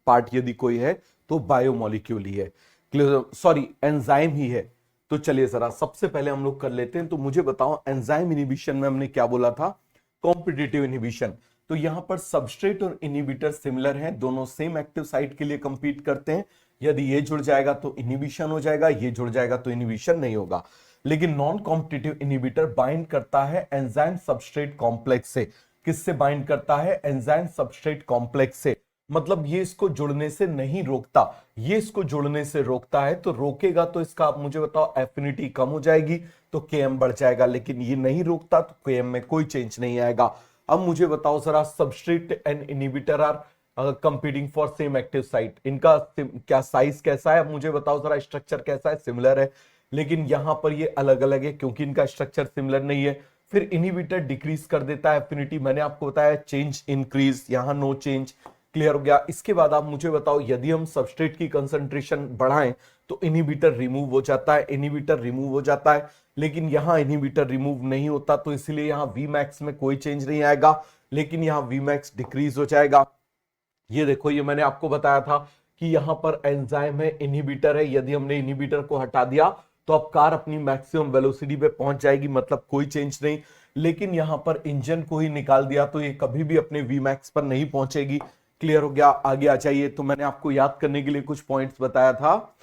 Part यदि कोई है तो बायोमोलिक्यूल ही है, सॉरी एंजाइम ही है। तो चलिए जरा सबसे पहले हम लोग कर लेते हैं। तो मुझे बताओ एंजाइम इनिबिशन में हमने क्या बोला था, कॉम्पिटिटिव इनिबिशन। तो यहां पर सबस्ट्रेट और इनिबिटर सिमिलर हैं, दोनों सेम एक्टिव साइट के लिए कंपीट करते हैं। यदि ये जुड़ जाएगा तो इनिबिशन हो जाएगा, ये जुड़ जाएगा तो इनिबिशन नहीं होगा। लेकिन नॉन कॉम्पिटिटिव इनिबिटर बाइंड करता है एंजाइम सबस्ट्रेट कॉम्प्लेक्स से। किससे बाइंड करता है, एंजाइम सबस्ट्रेट कॉम्प्लेक्स से। मतलब ये इसको जुड़ने से नहीं रोकता, ये इसको जुड़ने से रोकता है। तो रोकेगा तो इसका आप मुझे बताओ एफिनिटी कम हो जाएगी तो Km बढ़ जाएगा, लेकिन ये नहीं रोकता तो Km में कोई चेंज नहीं आएगा। अब मुझे बताओ जरा substrate and inhibitor are competing for same active site, इनका क्या साइज कैसा है, अब मुझे बताओ जरा स्ट्रक्चर कैसा है, सिमिलर है। लेकिन यहां पर ये अलग अलग है क्योंकि इनका स्ट्रक्चर सिमिलर नहीं है। फिर इनिबिटर डिक्रीज कर देता है एफिनिटी, मैंने आपको बताया चेंज इंक्रीज, यहां नो चेंज। क्लियर हो गया। इसके बाद आप मुझे बताओ यदि हम सबस्ट्रेट की कंसंट्रेशन बढ़ाएं तो इनिबिटर रिमूव हो जाता है, इनिबिटर रिमूव हो जाता है। लेकिन यहां इनिबिटर रिमूव नहीं होता तो इसलिए यहां Vmax में कोई चेंज नहीं आएगा, लेकिन यहां Vmax डिक्रीज हो जाएगा। ये देखो, ये मैंने आपको बताया था कि यहां पर एंजाइम है, इनहिबिटर है, यदि हमने इनहिबिटर को हटा दिया तो अब कार अपनी मैक्सिमम वेलोसिटी पे पहुंच जाएगी, मतलब कोई चेंज नहीं। लेकिन यहां पर इंजन को ही निकाल दिया तो ये कभी भी अपने Vmax पर नहीं पहुंचेगी। क्लियर हो गया। आगे आ जाइए। तो मैंने आपको याद करने के लिए कुछ पॉइंट्स बताया था,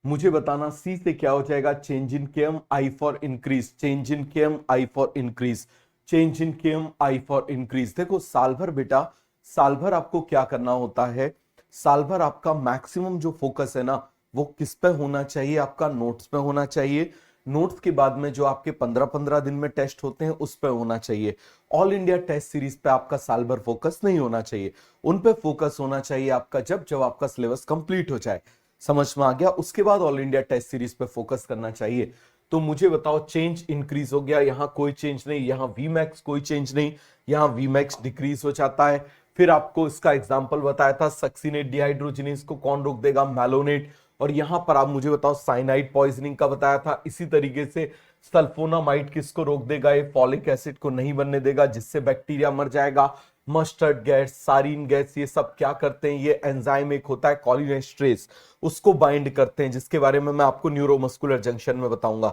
मुझे बताना सी से क्या हो जाएगा, change in Km I for increase, change in Km I for increase, change in Km I for increase. देखो साल भर बेटा, साल भर आपको क्या करना होता है, साल भर आपका मैक्सिमम जो फोकस है ना वो किस पे होना चाहिए, आपका नोट्स पे होना चाहिए। नोट्स के बाद में जो आपके 15-15 दिन में टेस्ट होते हैं उस पे होना चाहिए। ऑल इंडिया टेस्ट सीरीज पे आपका साल भर फोकस नहीं होना चाहिए, उन पे फोकस होना चाहिए आपका जब जब आपका सिलेबस कंप्लीट हो जाए। समझ में आ गया। उसके बाद ऑल इंडिया टेस्ट सीरीज पे फोकस करना चाहिए। तो मुझे बताओ चेंज इंक्रीज हो गया, यहां कोई चेंज नहीं, यहां Vmax कोई चेंज नहीं, यहां Vmax डिक्रीज हो जाता है। फिर आपको इसका एग्जांपल बताया था सक्सीनेट डिहाइड्रोजिनेज को कौन रोक देगा, मैलोनेट। और यहां पर आप मुझे बताओ साइनाइड पॉइजनिंग का बताया था। इसी तरीके से सल्फोनामाइड किसको रोक देगा, ये फॉलिक एसिड को नहीं बनने देगा जिससे बैक्टीरिया मर जाएगा। मस्टर्ड गैस, सारीन गैस, ये सब क्या करते हैं, ये एंजाइम एक होता है कॉलिनेस्ट्रेस, उसको बाइंड करते हैं, जिसके बारे में मैं आपको न्यूरोमस्कुलर जंक्शन में बताऊंगा।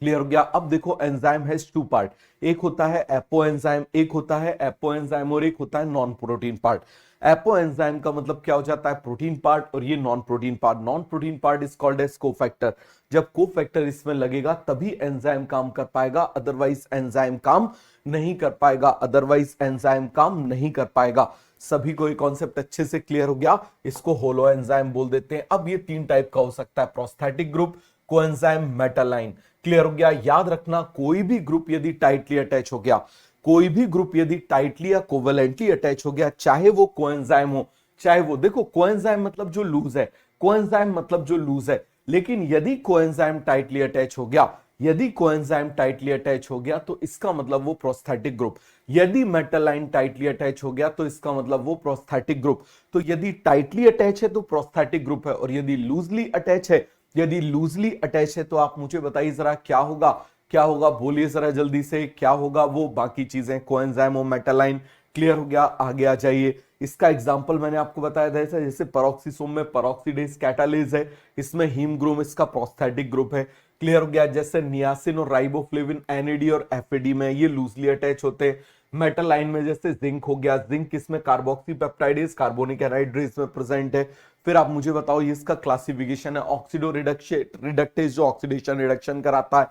क्लियर हो गया। अब देखो एंजाइम हैज टू पार्ट, एक होता है एपो एंजाइम, एक होता है एपो एंजाइम और एक होता है non protein part. Apo enzyme का मतलब क्या हो जाता है, प्रोटीन पार्ट, और ये non protein part. Non protein part is called as cofactor. जब कोफैक्टर इसमें लगेगा तभी एंजाइम काम कर पाएगा, अदरवाइज एंजाइम काम नहीं कर पाएगा, अदरवाइज एंजाइम काम नहीं कर पाएगा। सभी को ये कॉन्सेप्ट अच्छे से क्लियर हो गया। इसको होलो एंजाइम बोल देते हैं। अब ये तीन टाइप का हो सकता है, प्रोस्थेटिक ग्रुप, कोएंजाइम, मेटालाइन। क्लियर हो गया। याद रखना कोई भी ग्रुप यदि टाइटली अटैच हो गया, कोई भी ग्रुप यदि टाइटली या कोवेलेंटली अटैच हो गया, चाहे वो कोएंजाइम हो चाहे वो, देखो कोएंजाइम मतलब जो लूज है, कोएंजाइम मतलब जो लूज है, लेकिन यदि कोएंजाइम टाइटली अटैच हो गया, यदि कोएंजाइम टाइटली अटैच हो गया तो इसका मतलब वो प्रोस्थेटिक ग्रुप। यदि मेटालाइन टाइटली अटैच हो गया तो इसका मतलब वो प्रोस्थेटिक ग्रुप। तो यदि टाइटली अटैच है तो प्रोस्थेटिक ग्रुप है, और यदि लूजली अटैच है, यदि लूजली अटैच है तो आप मुझे बताइए जरा क्या होगा, क्या होगा, बोलिए जरा जल्दी से क्या होगा, वो बाकी चीजें कोएंजाइम और मेटालाइन। क्लियर हो गया। आगे आ जाइए। इसका एग्जांपल मैंने आपको बताया था, जैसे पेरोक्सिसोम में पेरोक्सीडेज कैटालेज है, इसमें हीमोग्लोबिन इसका प्रोस्थेटिक ग्रुप है। क्लियर हो गया। जैसे नियासिन और राइबोफ्लेविन एनएडी और एफएडी में ये लूजली अटैच होते हैं। मेटालाइन में जैसे जिंक हो गया, जिंक किसमें, कार्बोक्सी पेप्टाइडेज, कार्बोनिक एनहाइड्रेज में प्रेजेंट है। फिर आप मुझे बताओ ये इसका क्लासिफिकेशन है, ऑक्सीडो रिडक्टेज जो ऑक्सीडेशन रिडक्शन कराता है,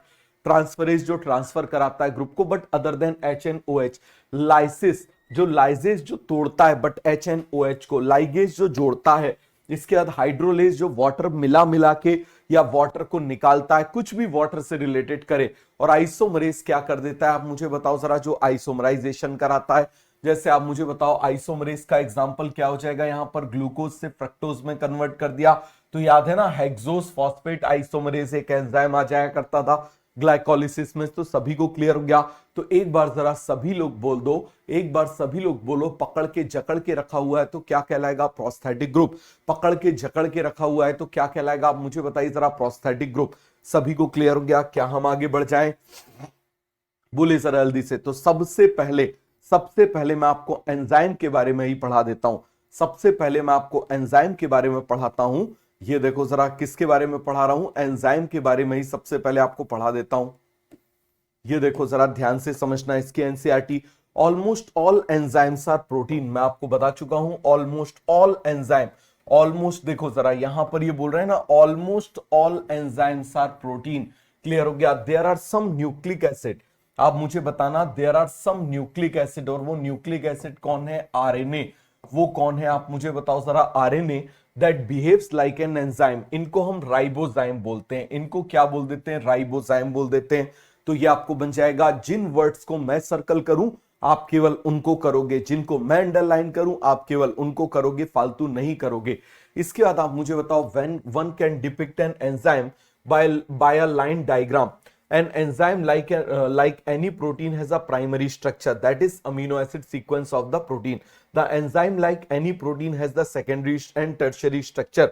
ट्रांसफरेज जो ट्रांसफर कराता है ग्रुप को, but other than HNOH, lysis जो लाइजेज जो तोड़ता है बट HNOH को, लाइगेज जो जोड़ता है, इसके बाद हाइड्रोलेज जो वाटर मिला मिला के या वाटर को निकालता है, कुछ भी वाटर से रिलेटेड करे, और आइसोमरेज क्या कर देता है, आप मुझे बताओ जरा, जो आइसोमराइजेशन कराता है। जैसे आप मुझे बताओ आइसोमरेज का एग्जांपल क्या हो जाएगा, यहां पर ग्लूकोज से फ्रक्टोज में कन्वर्ट कर दिया तो याद है ना, हेक्सोस फॉस्फेट आइसोमरेज एक एंजाइम आ जाया करता था ग्लाइकोलिसिस में। तो सभी को क्लियर हो गया। तो एक बार जरा सभी लोग बोल दो, एक बार सभी लोग बोलो, पकड़ के जकड़ के रखा हुआ है तो क्या कहलाएगा, प्रोस्थेटिक ग्रुप। पकड़ के जकड़ के रखा हुआ है तो क्या कहलाएगा, आप मुझे बताइए जरा, प्रोस्थेटिक ग्रुप। सभी को क्लियर हो गया। क्या हम आगे बढ़ जाएं, बोले जरा जल्दी से। तो सबसे पहले सबसे पहले मैं आपको एंजाइम के बारे में ही पढ़ा देता हूं। सबसे पहले मैं आपको एंजाइम के बारे में पढ़ाता हूं। ये देखो जरा किसके बारे में पढ़ा रहा हूं, एंजाइम के बारे में ही सबसे पहले आपको पढ़ा देता हूं। ये देखो जरा ध्यान से समझना इसकी NCERT. Almost all enzymes are protein, मैं आपको बता चुका हूं ऑलमोस्ट ऑल एंजाइम। ऑलमोस्ट देखो जरा यहां पर ये बोल रहे हैं ना, almost all enzymes are protein. Clear हो गया। There are some nucleic acid, आप मुझे बताना there are some nucleic acid, और वो न्यूक्लिक एसिड कौन है, आरएनए। वो कौन है आप मुझे बताओ जरा, RNA that behaves like an enzyme. इनको हम राइबोजाइम बोलते हैं, इनको क्या बोल देते हैं, राइबोजाइम बोल देते हैं। तो ये आपको बन जाएगा, जिन वर्ड्स को मैं सर्कल करूं आप केवल उनको करोगे, जिनको मैं अंडरलाइन करूं आप केवल उनको करोगे, फालतू नहीं करोगे। इसके बाद आप मुझे बताओ, when one can depict an enzyme by a line diagram. An enzyme like any protein has a primary structure, that is amino acid sequence of the protein. The enzyme like any protein has the secondary and tertiary structure.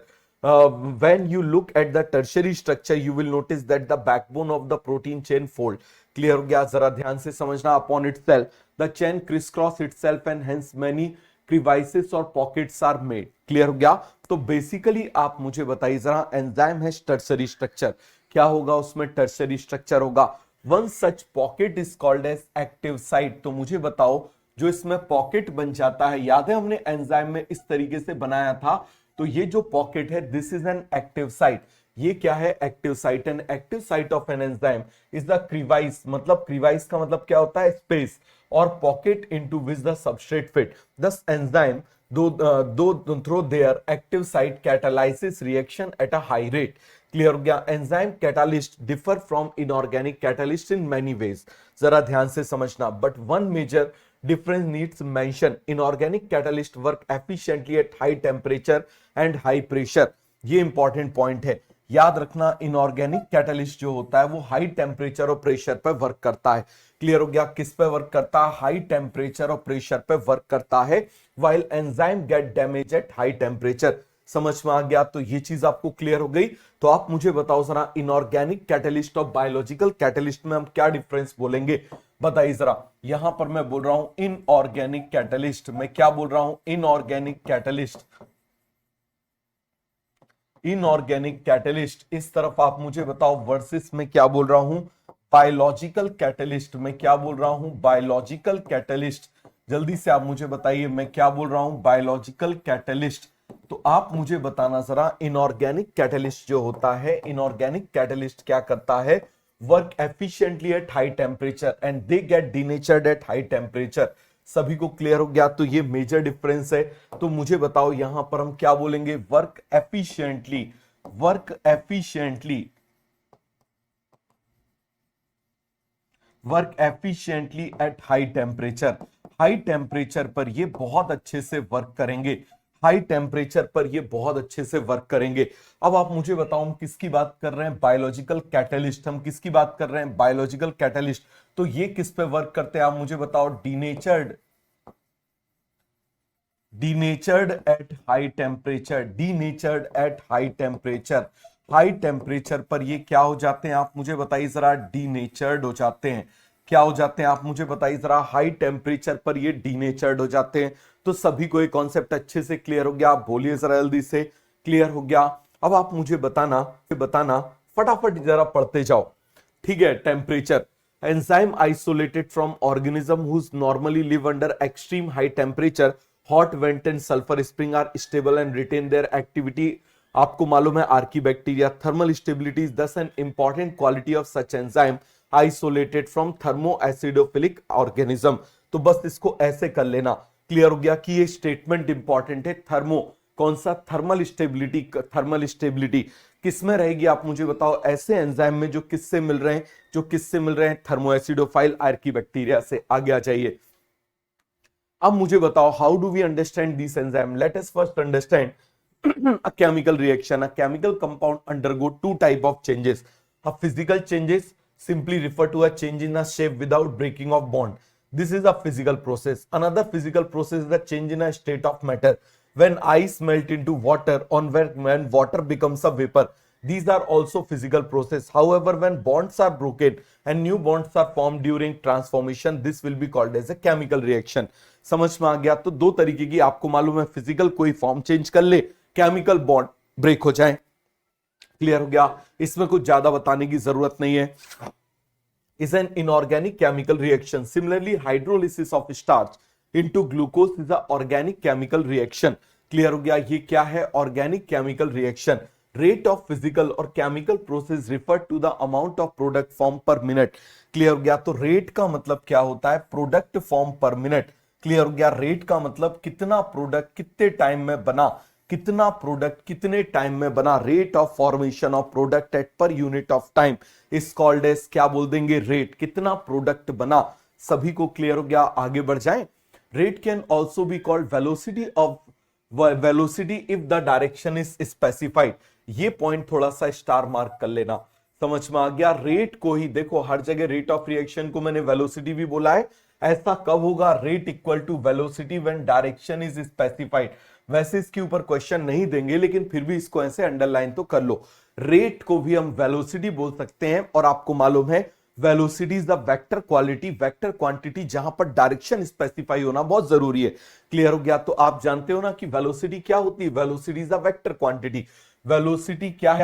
When you look at the tertiary structure you will notice that the backbone of the protein chain fold. Clear हो गया, जरा ध्यान से समझना। Upon itself the chain crisscross itself and hence many crevices or pockets are made. Clear हो गया। तो basically आप मुझे बताइए जरा, एंजाइम है टर्सरी स्ट्रक्चर, क्या होगा उसमें, टर्सरी स्ट्रक्चर होगा। One such pocket is called as active site. तो मुझे बताओ जो इसमें पॉकेट बन जाता है, याद है हमने एंजाइम में इस तरीके से बनाया था, तो ये जो पॉकेट है this is an active site. ये क्या है, active site. An active site of an enzyme is the crevice, मतलब क्रीवाइस का मतलब क्या होता है, स्पेस, और pocket into which the substrate fit. Thus enzyme through their active site catalysis reaction at a high rate. Clear हो गया। Enzyme catalyst differ from inorganic catalyst in many ways, जरा ध्यान से समझना। But one major difference needs mention, inorganic catalyst work efficiently at high temperature and high pressure. ये important point है, याद रखना। इनऑर्गेनिक कैटालिस्ट जो होता है वो हाई टेम्परेचर और प्रेशर पर वर्क करता है। क्लियर हो गया, किस पे वर्क करता है, हाई टेम्परेचर और प्रेशर पे वर्क करता है, while enzyme gate damage eight high temperature. समझ में आ गया, तो ये चीज आपको क्लियर हो गई। तो आप मुझे बताओ जरा, इनऑर्गेनिक कैटलिस्ट और बायोलॉजिकल कैटलिस्ट में हम क्या डिफरेंस बोलेंगे, बताइए जरा। यहां पर मैं बोल रहा हूं इनऑर्गेनिक कैटलिस्ट, मैं क्या बोल रहा हूं, इनऑर्गेनिक कैटलिस्ट। इनऑर्गेनिक कैटलिस्ट, इस तरफ आप मुझे बताओ वर्सेस में क्या बोल रहा हूं, बायोलॉजिकल कैटलिस्ट। मैं क्या बोल रहा हूं, बायोलॉजिकल कैटलिस्ट। जल्दी से आप मुझे बताइए मैं क्या बोल रहा हूं, बायोलॉजिकल कैटलिस्ट। तो आप मुझे बताना जरा, इनऑर्गेनिक कैटलिस्ट जो होता है, इनऑर्गेनिक कैटलिस्ट क्या करता है, work efficiently at high temperature and they get denatured eight high temperature. सभी को क्लियर हो गया, तो ये मेजर डिफरेंस है। तो मुझे बताओ यहां पर हम क्या बोलेंगे, work efficiently, work efficiently, work efficiently at high temperature. High temperature पर ये बहुत अच्छे से वर्क करेंगे, हाई टेम्परेचर पर ये बहुत अच्छे से वर्क करेंगे। अब आप मुझे बताओ हम किसकी बात कर रहे हैं, बायोलॉजिकल कैटलिस्ट। हम किसकी बात कर रहे हैं, बायोलॉजिकल कैटलिस्ट। तो ये किस पे वर्क करते हैं आप मुझे बताओ, denatured, denatured eight high temperature, denatured eight high temperature. High temperature पर ये क्या हो जाते हैं आप मुझे बताइए जरा, डीनेचर्ड हो जाते हैं। क्या हो जाते हैं आप मुझे बताइए जरा, हाई टेम्परेचर पर ये डीनेचर्ड हो जाते हैं। तो सभी को ये कॉन्सेप्ट अच्छे से क्लियर हो गया, आप बोलिए जरा जल्दी से, क्लियर हो गया। अब आप मुझे बताना फटाफट जरा पढ़ते जाओ, ठीक है। Temperature, enzyme isolated from organism whose normally live under extreme high temperature, hot vent and sulphur spring are stable and retain their activity. आपको मालूम है archaebacteria, thermal stability is thus an important quality of such enzyme isolated from thermo acidophilic organism. तो बस इसको ऐसे कर लेना, clear हो गया कि ये स्टेटमेंट इंपॉर्टेंट है। थर्मो कौन सा, थर्मल स्टेबिलिटी। थर्मल स्टेबिलिटी किसमें रहेगी आप मुझे बताओ, ऐसे एंजाइम में जो किससे मिल रहे हैं, जो किससे मिल रहे हैं, थर्मोएसिडोफाइल आर्कीबैक्टीरिया से। आगे आ जाइए। अब मुझे बताओ how do we understand this enzyme. Let us first understand a chemical reaction. A chemical compound undergo two type of changes. A physical changes simply refer to a change in a shape without breaking of bond. This is a physical process. Another physical process is the change in a state of matter when ice melt into water, when water becomes a vapor. These are also physical process. However, when bonds are broken and new bonds are formed during transformation, this will be called as a chemical reaction. समझ में आ गया? तो दो तरीके की आपको मालूम है, फिजिकल कोई फॉर्म चेंज कर ले, केमिकल बॉन्ड ब्रेक हो जाए। क्लियर हो गया? इसमें कुछ ज्यादा बताने की जरूरत नहीं है। Is an inorganic chemical reaction. Similarly, hydrolysis of starch into glucose is a organic chemical reaction. Clear हो गया? ये क्या है? Organic chemical reaction. Rate of physical और chemical process refer to the amount of product form per minute. Clear हो गया? तो rate का मतलब क्या होता है? Product form per minute. Clear हो गया? रेट का मतलब कितना प्रोडक्ट कितने टाइम में बना, कितना प्रोडक्ट कितने टाइम में बना। Rate of formation of product at per unit of time is called as, क्या बोल देंगे? रेट। कितना प्रोडक्ट बना। सभी को क्लियर हो गया? आगे बढ़ जाएं। Rate can also be called velocity of velocity if the direction is specified. ये पॉइंट थोड़ा सा स्टार मार्क कर लेना। समझ में आ गया? रेट को ही देखो, हर जगह रेट ऑफ रिएक्शन को मैंने वेलोसिटी भी बोला है। ऐसा कब होगा? Rate equal to velocity when direction is specified. वैसे इसके ऊपर क्वेश्चन नहीं देंगे, लेकिन फिर भी इसको ऐसे अंडरलाइन तो कर लो। रेट को भी हम वेलोसिटी बोल सकते हैं, और आपको मालूम है velocity is the vector quality, vector quantity, जहां पर डायरेक्शन स्पेसिफाई होना बहुत जरूरी है। क्लियर हो गया? तो आप जानते हो ना कि वेलोसिटी क्या होती है? Velocity is the vector quantity. Velocity क्या है?